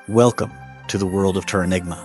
Welcome to the world of Terranigma,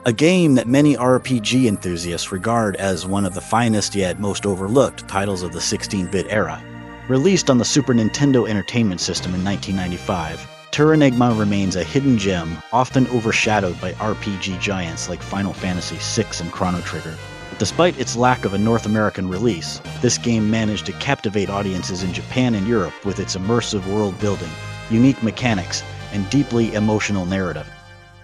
a game that many RPG enthusiasts regard as one of the finest yet most overlooked titles of the 16-bit era. Released on the Super Nintendo Entertainment System in 1995, Terranigma remains a hidden gem, often overshadowed by RPG giants like Final Fantasy VI and Chrono Trigger. Despite its lack of a North American release, this game managed to captivate audiences in Japan and Europe with its immersive world building, unique mechanics, and deeply emotional narrative.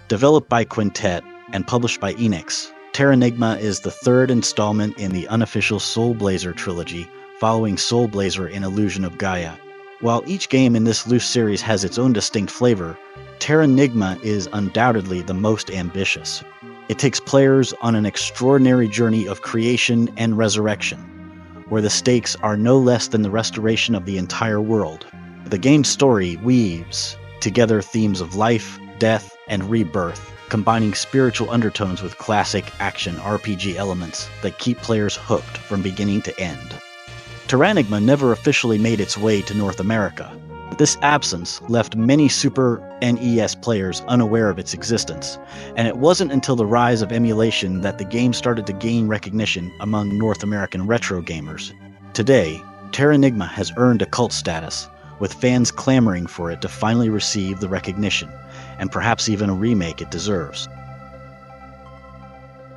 Developed by Quintet and published by Enix, Terranigma is the third installment in the unofficial Soul Blazer trilogy, following Soul Blazer in Illusion of Gaia. While each game in this loose series has its own distinct flavor, Terranigma is undoubtedly the most ambitious. It takes players on an extraordinary journey of creation and resurrection, where the stakes are no less than the restoration of the entire world. The game's story weaves together themes of life, death, and rebirth, combining spiritual undertones with classic action RPG elements that keep players hooked from beginning to end. Terranigma never officially made its way to North America. This absence left many Super NES players unaware of its existence, and it wasn't until the rise of emulation that the game started to gain recognition among North American retro gamers. Today, Terranigma has earned a cult status, with fans clamoring for it to finally receive the recognition, and perhaps even a remake it deserves.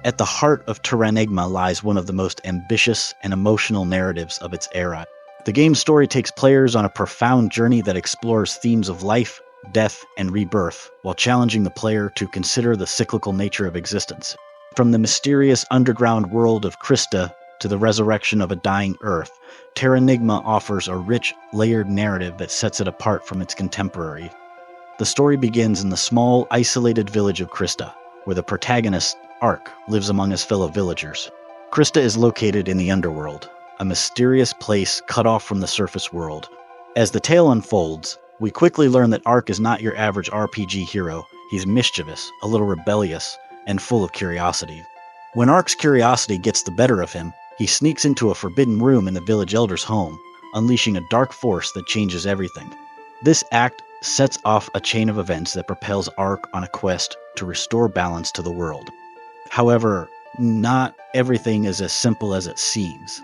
At the heart of Terranigma lies one of the most ambitious and emotional narratives of its era. The game's story takes players on a profound journey that explores themes of life, death, and rebirth, while challenging the player to consider the cyclical nature of existence. From the mysterious underground world of Krista to the resurrection of a dying Earth, Terranigma offers a rich, layered narrative that sets it apart from its contemporary. The story begins in the small, isolated village of Krista, where the protagonist, Ark, lives among his fellow villagers. Krista is located in the underworld, a mysterious place cut off from the surface world. As the tale unfolds, we quickly learn that Ark is not your average RPG hero. He's mischievous, a little rebellious, and full of curiosity. When Ark's curiosity gets the better of him, he sneaks into a forbidden room in the village elder's home, unleashing a dark force that changes everything. This act sets off a chain of events that propels Ark on a quest to restore balance to the world. However, not everything is as simple as it seems.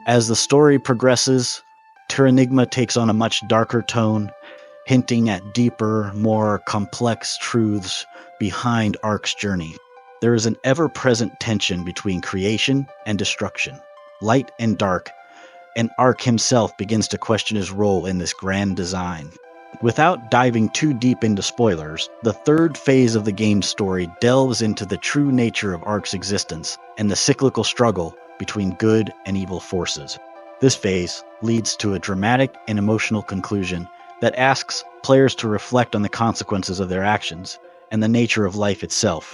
As the story progresses, Terranigma takes on a much darker tone, hinting at deeper, more complex truths behind Ark's journey. There is an ever-present tension between creation and destruction, light and dark, and Ark himself begins to question his role in this grand design. Without diving too deep into spoilers, the third phase of the game's story delves into the true nature of Ark's existence and the cyclical struggle between good and evil forces. This phase leads to a dramatic and emotional conclusion that asks players to reflect on the consequences of their actions and the nature of life itself.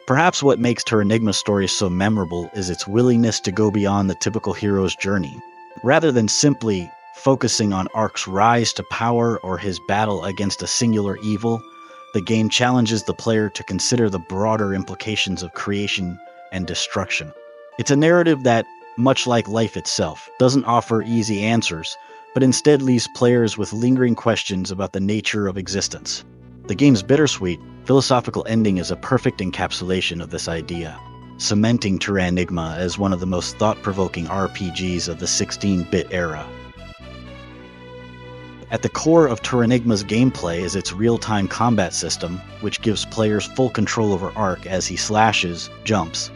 Perhaps what makes Terranigma's story so memorable is its willingness to go beyond the typical hero's journey. Rather than simply focusing on Ark's rise to power or his battle against a singular evil, the game challenges the player to consider the broader implications of creation and destruction. It's a narrative that, much like life itself, doesn't offer easy answers, but instead leaves players with lingering questions about the nature of existence. The game's bittersweet, philosophical ending is a perfect encapsulation of this idea, cementing Terranigma as one of the most thought-provoking RPGs of the 16-bit era. At the core of Terranigma's gameplay is its real-time combat system, which gives players full control over Ark as he slashes, jumps,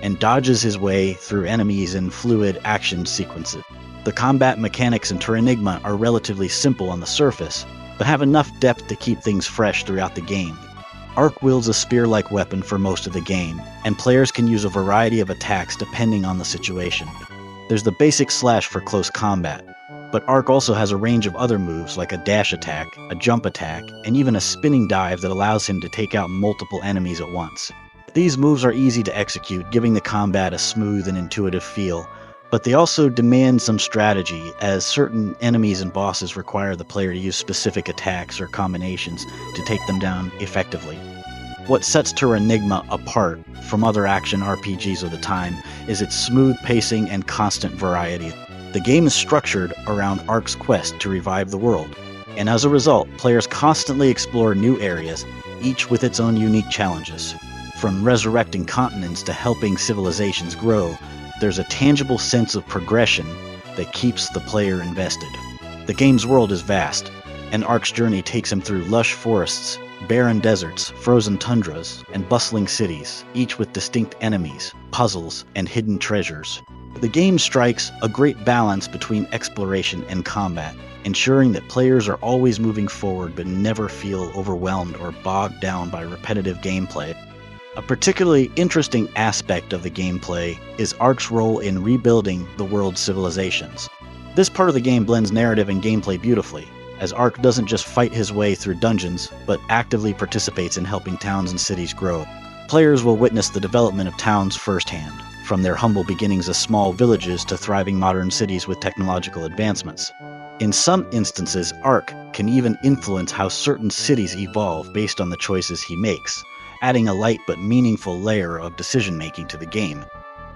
and dodges his way through enemies in fluid action sequences. The combat mechanics in Terranigma are relatively simple on the surface, but have enough depth to keep things fresh throughout the game. Ark wields a spear-like weapon for most of the game, and players can use a variety of attacks depending on the situation. There's the basic slash for close combat, but Ark also has a range of other moves like a dash attack, a jump attack, and even a spinning dive that allows him to take out multiple enemies at once. These moves are easy to execute, giving the combat a smooth and intuitive feel, but they also demand some strategy, as certain enemies and bosses require the player to use specific attacks or combinations to take them down effectively. What sets Terranigma apart from other action RPGs of the time is its smooth pacing and constant variety. The game is structured around Ark's quest to revive the world, and as a result, players constantly explore new areas, each with its own unique challenges. From resurrecting continents to helping civilizations grow, there's a tangible sense of progression that keeps the player invested. The game's world is vast, and Ark's journey takes him through lush forests, barren deserts, frozen tundras, and bustling cities, each with distinct enemies, puzzles, and hidden treasures. The game strikes a great balance between exploration and combat, ensuring that players are always moving forward but never feel overwhelmed or bogged down by repetitive gameplay. A particularly interesting aspect of the gameplay is Ark's role in rebuilding the world's civilizations. This part of the game blends narrative and gameplay beautifully, as Ark doesn't just fight his way through dungeons, but actively participates in helping towns and cities grow. Players will witness the development of towns firsthand, from their humble beginnings as small villages to thriving modern cities with technological advancements. In some instances, Ark can even influence how certain cities evolve based on the choices he makes, adding a light but meaningful layer of decision-making to the game.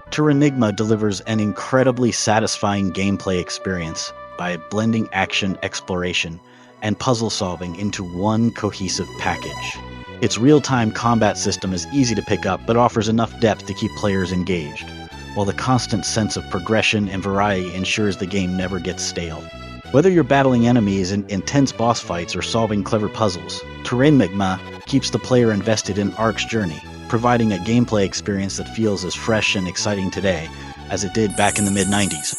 Terranigma delivers an incredibly satisfying gameplay experience by blending action, exploration, and puzzle solving into one cohesive package. Its real-time combat system is easy to pick up but offers enough depth to keep players engaged, while the constant sense of progression and variety ensures the game never gets stale. Whether you're battling enemies in intense boss fights or solving clever puzzles, Terranigma keeps the player invested in Ark's journey, providing a gameplay experience that feels as fresh and exciting today as it did back in the mid-90s.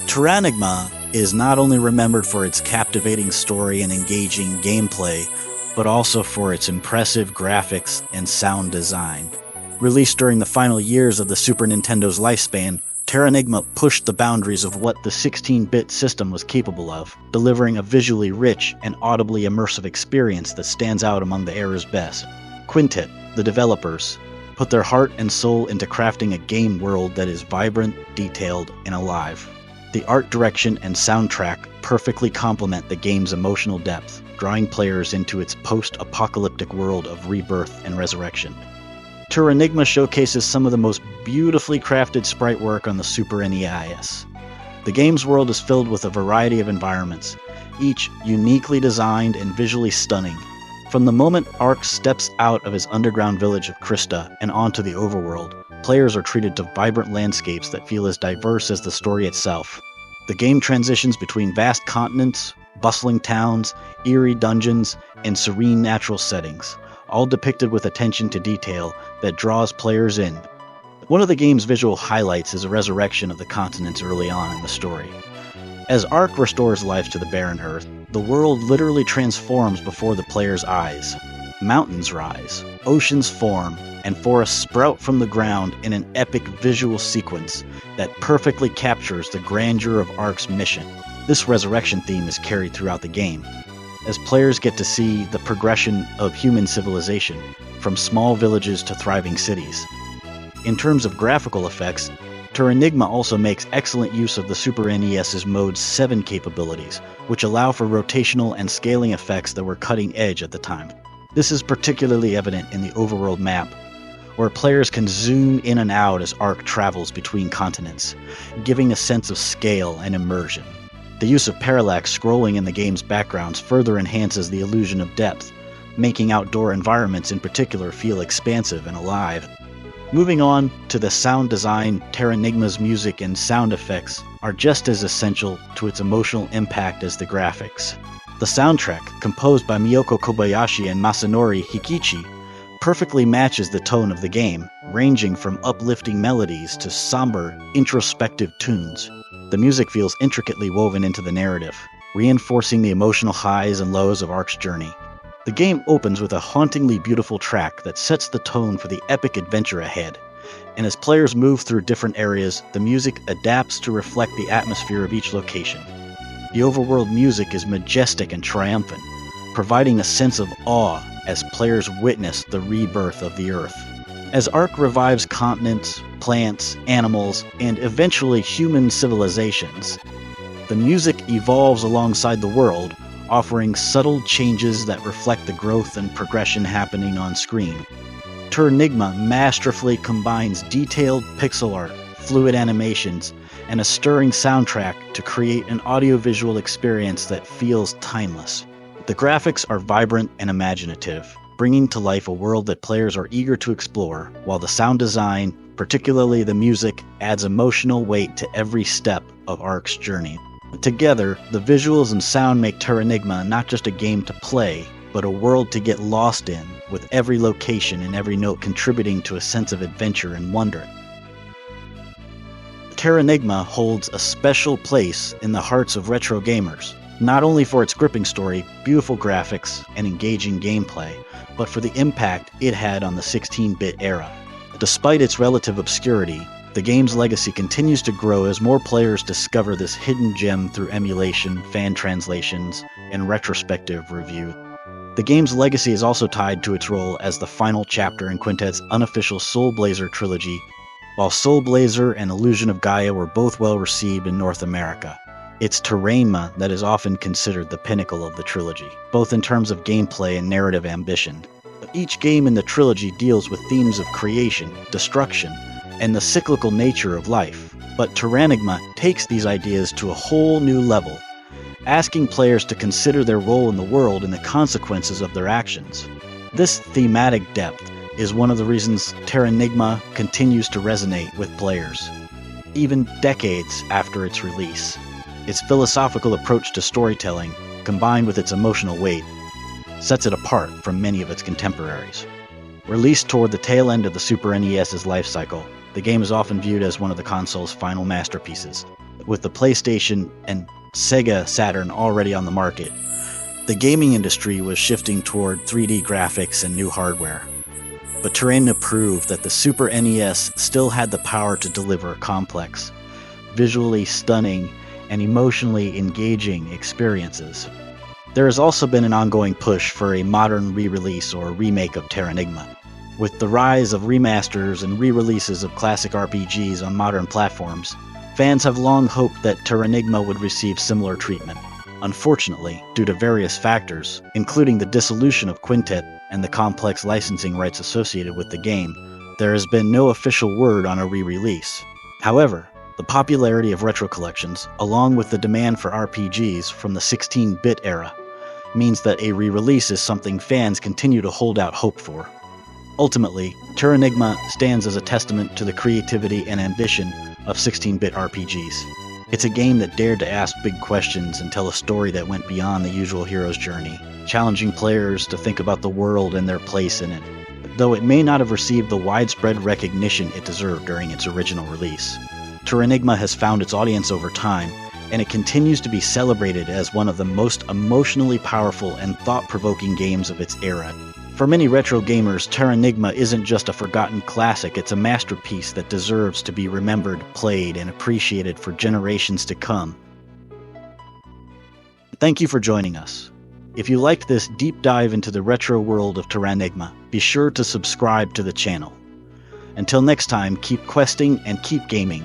Terranigma is not only remembered for its captivating story and engaging gameplay, but also for its impressive graphics and sound design. Released during the final years of the Super Nintendo's lifespan, Terranigma pushed the boundaries of what the 16-bit system was capable of, delivering a visually rich and audibly immersive experience that stands out among the era's best. Quintet, the developers, put their heart and soul into crafting a game world that is vibrant, detailed, and alive. The art direction and soundtrack perfectly complement the game's emotional depth, drawing players into its post-apocalyptic world of rebirth and resurrection. Terranigma showcases some of the most beautifully crafted sprite work on the Super NES. The game's world is filled with a variety of environments, each uniquely designed and visually stunning. From the moment Ark steps out of his underground village of Krista and onto the overworld, players are treated to vibrant landscapes that feel as diverse as the story itself. The game transitions between vast continents, bustling towns, eerie dungeons, and serene natural settings, all depicted with attention to detail that draws players in. One of the game's visual highlights is a resurrection of the continents early on in the story. As Ark restores life to the barren Earth, the world literally transforms before the player's eyes. Mountains rise, oceans form, and forests sprout from the ground in an epic visual sequence that perfectly captures the grandeur of Ark's mission. This resurrection theme is carried throughout the game, as players get to see the progression of human civilization, from small villages to thriving cities. In terms of graphical effects, Terranigma also makes excellent use of the Super NES's Mode 7 capabilities, which allow for rotational and scaling effects that were cutting edge at the time. This is particularly evident in the overworld map, where players can zoom in and out as Ark travels between continents, giving a sense of scale and immersion. The use of parallax scrolling in the game's backgrounds further enhances the illusion of depth, making outdoor environments in particular feel expansive and alive. Moving on to the sound design, Terranigma's music and sound effects are just as essential to its emotional impact as the graphics. The soundtrack, composed by Miyoko Kobayashi and Masanori Hikichi, perfectly matches the tone of the game, ranging from uplifting melodies to somber, introspective tunes. The music feels intricately woven into the narrative, reinforcing the emotional highs and lows of Ark's journey. The game opens with a hauntingly beautiful track that sets the tone for the epic adventure ahead, and as players move through different areas, the music adapts to reflect the atmosphere of each location. The overworld music is majestic and triumphant, providing a sense of awe as players witness the rebirth of the Earth. As Ark revives continents, plants, animals, and eventually human civilizations, the music evolves alongside the world, offering subtle changes that reflect the growth and progression happening on screen. Terranigma masterfully combines detailed pixel art, fluid animations, and a stirring soundtrack to create an audiovisual experience that feels timeless. The graphics are vibrant and imaginative, bringing to life a world that players are eager to explore, while the sound design, particularly the music, adds emotional weight to every step of Ark's journey. Together, the visuals and sound make Terranigma not just a game to play, but a world to get lost in, with every location and every note contributing to a sense of adventure and wonder. Terranigma holds a special place in the hearts of retro gamers, not only for its gripping story, beautiful graphics, and engaging gameplay, but for the impact it had on the 16-bit era. Despite its relative obscurity, the game's legacy continues to grow as more players discover this hidden gem through emulation, fan translations, and retrospective review. The game's legacy is also tied to its role as the final chapter in Quintet's unofficial Soul Blazer trilogy. While Soul Blazer and Illusion of Gaia were both well received in North America, it's Terranigma that is often considered the pinnacle of the trilogy, both in terms of gameplay and narrative ambition. Each game in the trilogy deals with themes of creation, destruction, and the cyclical nature of life, but Terranigma takes these ideas to a whole new level, asking players to consider their role in the world and the consequences of their actions. This thematic depth is one of the reasons Terranigma continues to resonate with players, even decades after its release. Its philosophical approach to storytelling, combined with its emotional weight, sets it apart from many of its contemporaries. Released toward the tail end of the Super NES's life cycle, the game is often viewed as one of the console's final masterpieces. With the PlayStation and Sega Saturn already on the market, the gaming industry was shifting toward 3D graphics and new hardware. But Terranigma proved that the Super NES still had the power to deliver complex, visually stunning, and emotionally engaging experiences. There has also been an ongoing push for a modern re-release or remake of Terranigma. With the rise of remasters and re-releases of classic RPGs on modern platforms, fans have long hoped that Terranigma would receive similar treatment. Unfortunately, due to various factors, including the dissolution of Quintet and the complex licensing rights associated with the game, there has been no official word on a re-release. However, the popularity of retro collections, along with the demand for RPGs from the 16-bit era, means that a re-release is something fans continue to hold out hope for. Ultimately, Terranigma stands as a testament to the creativity and ambition of 16-bit RPGs. It's a game that dared to ask big questions and tell a story that went beyond the usual hero's journey, challenging players to think about the world and their place in it, though it may not have received the widespread recognition it deserved during its original release. Terranigma has found its audience over time, and it continues to be celebrated as one of the most emotionally powerful and thought-provoking games of its era. For many retro gamers, Terranigma isn't just a forgotten classic, it's a masterpiece that deserves to be remembered, played, and appreciated for generations to come. Thank you for joining us. If you liked this deep dive into the retro world of Terranigma, be sure to subscribe to the channel. Until next time, keep questing and keep gaming.